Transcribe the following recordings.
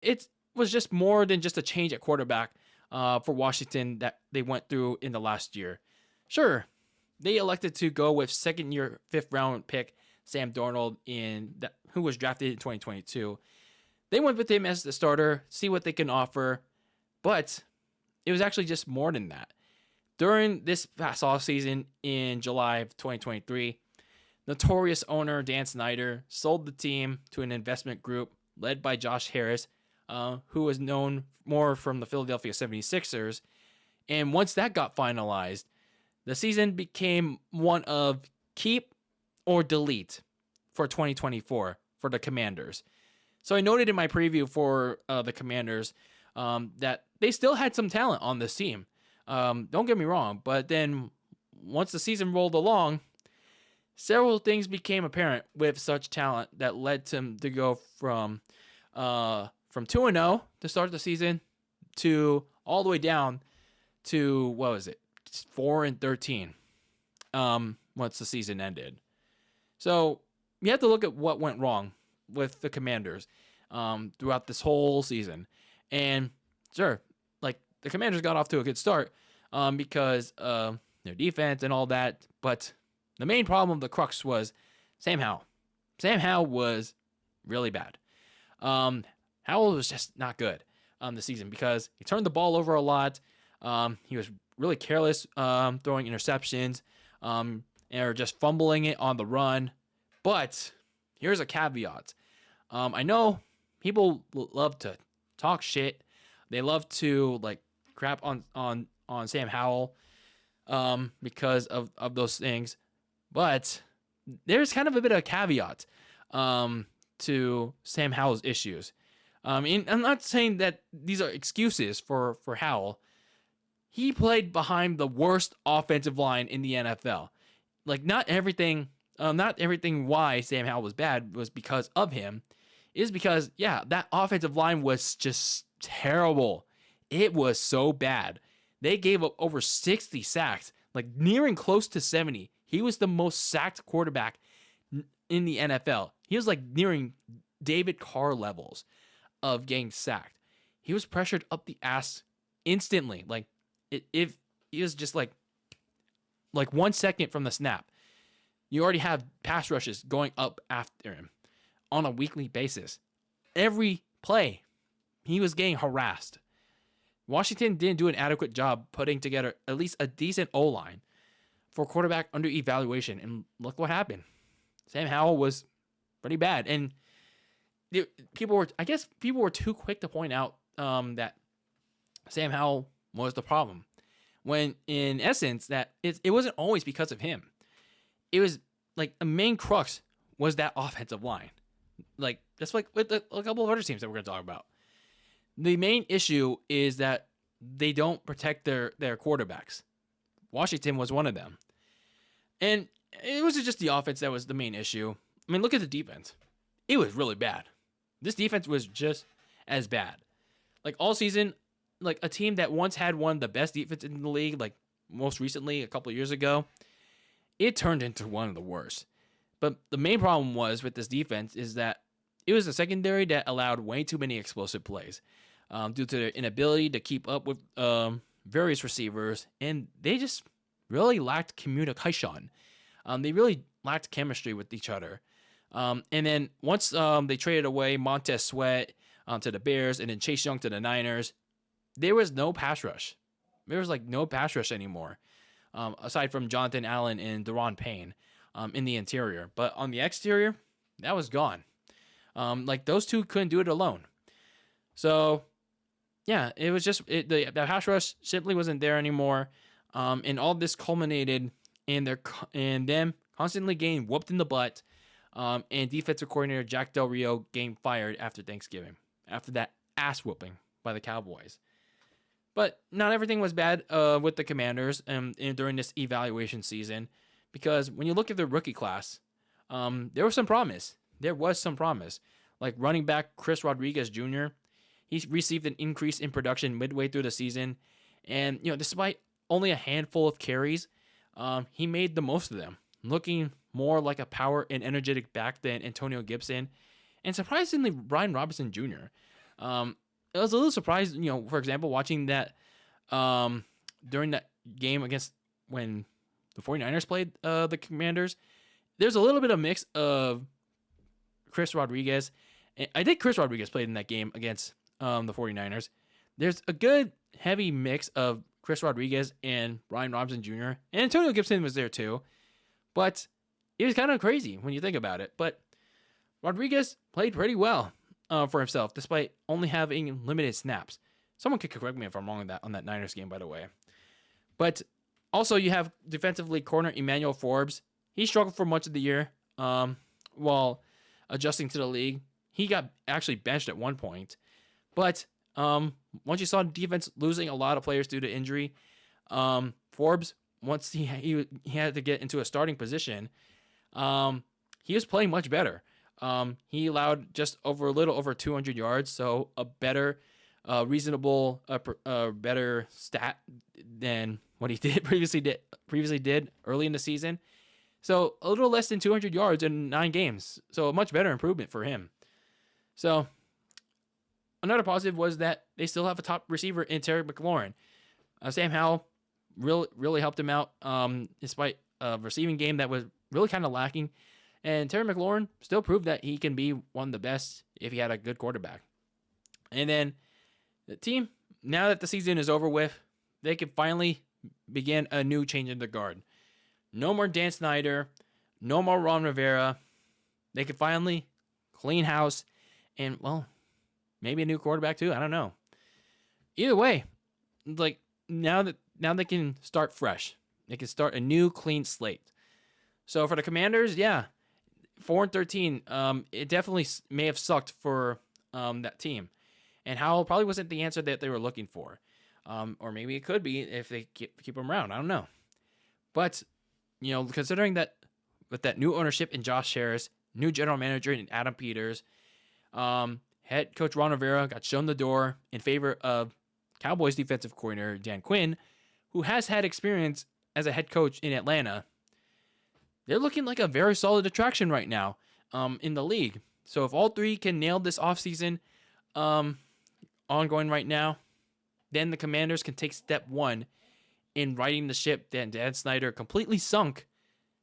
it was just more than just a change at quarterback for Washington that they went through in the last year. Sure, they elected to go with second-year, fifth-round pick Sam Darnold, who was drafted in 2022. They went with him as the starter, see what they can offer, but it was actually just more than that. During this past offseason in July of 2023, notorious owner Dan Snyder sold the team to an investment group led by Josh Harris, who was known more from the Philadelphia 76ers. And once that got finalized, the season became one of keep or delete for 2024 for the Commanders. So I noted in my preview for the Commanders that they still had some talent on this team. Don't get me wrong, but then once the season rolled along, several things became apparent with such talent that led them to go from 2-0 to start the season to all the way down to 4-13 once the season ended. So you have to look at what went wrong with the Commanders throughout this whole season. And sure, the Commanders got off to a good start because their defense and all that. But the main problem, the crux, was Sam Howell. Sam Howell was really bad. Howell was just not good this season because he turned the ball over a lot. He was really careless throwing interceptions or just fumbling it on the run. But here's a caveat. I know people love to talk shit. They love to crap on Sam Howell because of those things. But there's kind of a bit of a caveat to Sam Howell's issues. And I'm not saying that these are excuses for Howell. He played behind the worst offensive line in the NFL. Not everything why Sam Howell was bad was because of him. It is because, that offensive line was just terrible. It was so bad. They gave up over 60 sacks, nearing close to 70. He was the most sacked quarterback in the NFL. He was nearing David Carr levels of getting sacked. He was pressured up the ass instantly. If he was just 1 second from the snap, you already have pass rushes going up after him on a weekly basis. Every play, he was getting harassed. Washington didn't do an adequate job putting together at least a decent O-line for quarterback under evaluation. And look what happened. Sam Howell was pretty bad. And people were too quick to point out that Sam Howell was the problem, when in essence that it wasn't always because of him. It was a main crux was that offensive line. Just with a couple of other teams that we're going to talk about. The main issue is that they don't protect their quarterbacks. Washington was one of them. And it wasn't just the offense that was the main issue. I mean, look at the defense. It was really bad. This defense was just as bad. All season, a team that once had one of the best defenses in the league, most recently, a couple of years ago, it turned into one of the worst. But the main problem was with this defense is that it was a secondary that allowed way too many explosive plays due to their inability to keep up with various receivers, and they just really lacked communication. They really lacked chemistry with each other. And then once they traded away Montez Sweat to the Bears and then Chase Young to the Niners, there was no pass rush. There was no pass rush anymore, aside from Jonathan Allen and Deron Payne in the interior. But on the exterior, that was gone. Those two couldn't do it alone. So, yeah, it was just the pass rush simply wasn't there anymore. And all this culminated in them constantly getting whooped in the butt. And defensive coordinator Jack Del Rio getting fired after Thanksgiving, after that ass whooping by the Cowboys. But not everything was bad with the Commanders during this evaluation season, because when you look at the rookie class, there was some promise. There was some promise. Running back Chris Rodriguez Jr., he received an increase in production midway through the season. And, despite only a handful of carries, he made the most of them, looking more like a power and energetic back than Antonio Gibson, and surprisingly, Brian Robinson Jr. It was a little surprised, for example, watching that during that game against when the 49ers played the Commanders. There's a little bit of mix of Chris Rodriguez. I think Chris Rodriguez played in that game against the 49ers. There's a good heavy mix of Chris Rodriguez and Brian Robinson Jr. And Antonio Gibson was there too. But it was kind of crazy when you think about it. But Rodriguez played pretty well for himself, despite only having limited snaps. Someone could correct me if I'm wrong on that Niners game, by the way. But also you have defensively corner Emmanuel Forbes. He struggled for much of the year while adjusting to the league. He got actually benched at one point. But once you saw the defense losing a lot of players due to injury, Forbes, once he had to get into a starting position, he was playing much better. He allowed just a little over 200 yards, so a better, reasonable, better stat than what he previously did early in the season. So a little less than 200 yards in 9 games. So a much better improvement for him. So another positive was that they still have a top receiver in Terry McLaurin. Sam Howell really helped him out despite a receiving game that was really kind of lacking. And Terry McLaurin still proved that he can be one of the best if he had a good quarterback. And then the team, now that the season is over with, they can finally begin a new change in the guard. No more Dan Snyder. No more Ron Rivera. They can finally clean house and, well, maybe a new quarterback too. I don't know. Either way, like now they can start fresh. They can start a new clean slate. So for the Commanders, yeah, 4-13. It definitely may have sucked for that team, and Howell probably wasn't the answer that they were looking for. Or maybe it could be if they keep him around. I don't know. But considering that with that new ownership in Josh Harris, new general manager in Adam Peters, head coach Ron Rivera got shown the door in favor of Cowboys defensive coordinator Dan Quinn, who has had experience as a head coach in Atlanta. They're looking like a very solid attraction right now in the league. So if all three can nail this offseason ongoing right now, then the Commanders can take step one in righting the ship that Dan Snyder completely sunk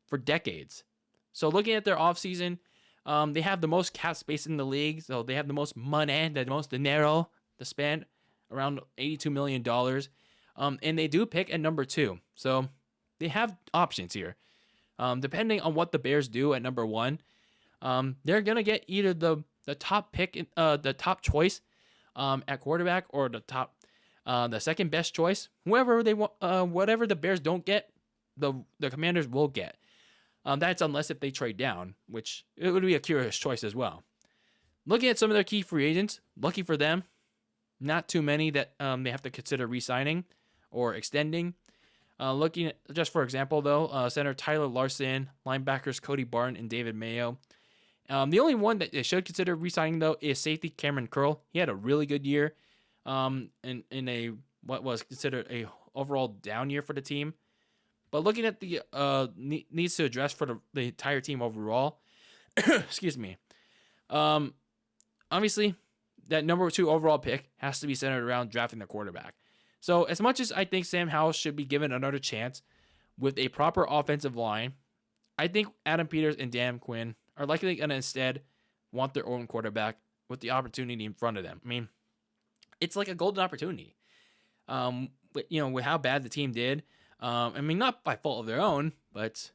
for decades. So looking at their offseason, they have the most cap space in the league. So they have the most money, the most dinero to spend, around $82 million. And they do pick at number 2. So they have options here. Depending on what the Bears do at number 1, they're going to get either the top pick, the top choice at quarterback, or the second best choice. Whoever they want, whatever the Bears don't get, the Commanders will get. That's unless if they trade down, which it would be a curious choice as well. Looking at some of their key free agents, lucky for them, not too many that they have to consider re-signing or extending. Looking at, just for example, though, center Tyler Larson, linebackers Cody Barton and David Mayo. The only one that they should consider re-signing, though, is safety Cameron Curl. He had a really good year in a what was considered a overall down year for the team. But looking at the needs to address for the entire team overall, excuse me, obviously that number 2 overall pick has to be centered around drafting the quarterback. So as much as I think Sam Howell should be given another chance with a proper offensive line, I think Adam Peters and Dan Quinn are likely going to instead want their own quarterback with the opportunity in front of them. I mean, it's like a golden opportunity. With how bad the team did. I mean, not by fault of their own, but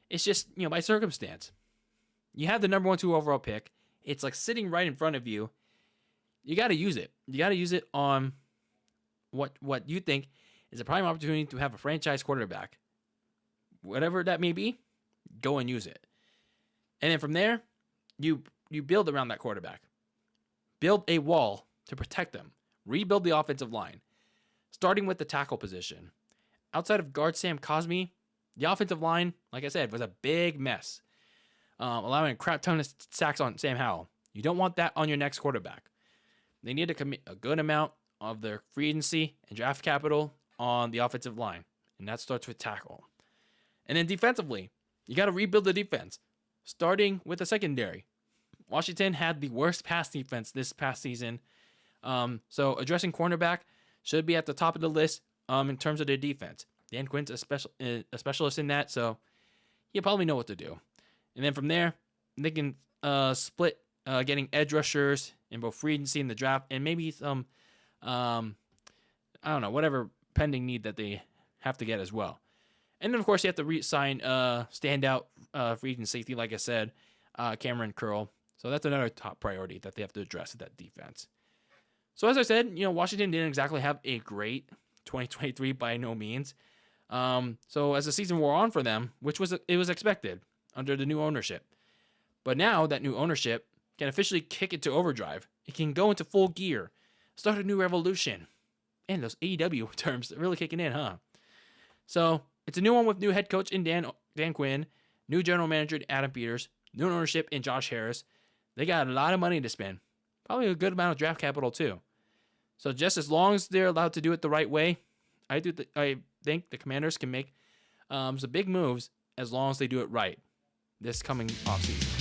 it's just, by circumstance. You have the number 1, 2 overall pick. It's like sitting right in front of you. You got to use it. You got to use it on what you think is a prime opportunity to have a franchise quarterback. Whatever that may be, go and use it. And then from there, you build around that quarterback. Build a wall to protect them. Rebuild the offensive line, starting with the tackle position. Outside of guard Sam Cosmi, the offensive line, like I said, was a big mess, allowing a crap ton of sacks on Sam Howell. You don't want that on your next quarterback. They need to commit a good amount of their free agency and draft capital on the offensive line, and that starts with tackle. And then defensively, you got to rebuild the defense, starting with the secondary. Washington had the worst pass defense this past season So addressing cornerback should be at the top of the list in terms of their defense. Dan Quinn's a specialist in that, so he'll probably know what to do. And then from there, they can split getting edge rushers in both free agency and the draft, and maybe some, I don't know, whatever pending need that they have to get as well. And then, of course, you have to re-sign standout free agent safety, like I said, Cameron Curl. So that's another top priority that they have to address at that defense. So as I said, Washington didn't exactly have a great 2023 by no means. So as the season wore on for them, it was expected under the new ownership. But now that new ownership can officially kick it to overdrive. It can go into full gear, start a new revolution. And those AEW terms are really kicking in, huh? So it's a new one with new head coach in Dan Quinn, new general manager Adam Peters, new ownership in Josh Harris. They got a lot of money to spend. Probably a good amount of draft capital too. So just as long as they're allowed to do it the right way, I think the Commanders can make some big moves as long as they do it right this coming offseason.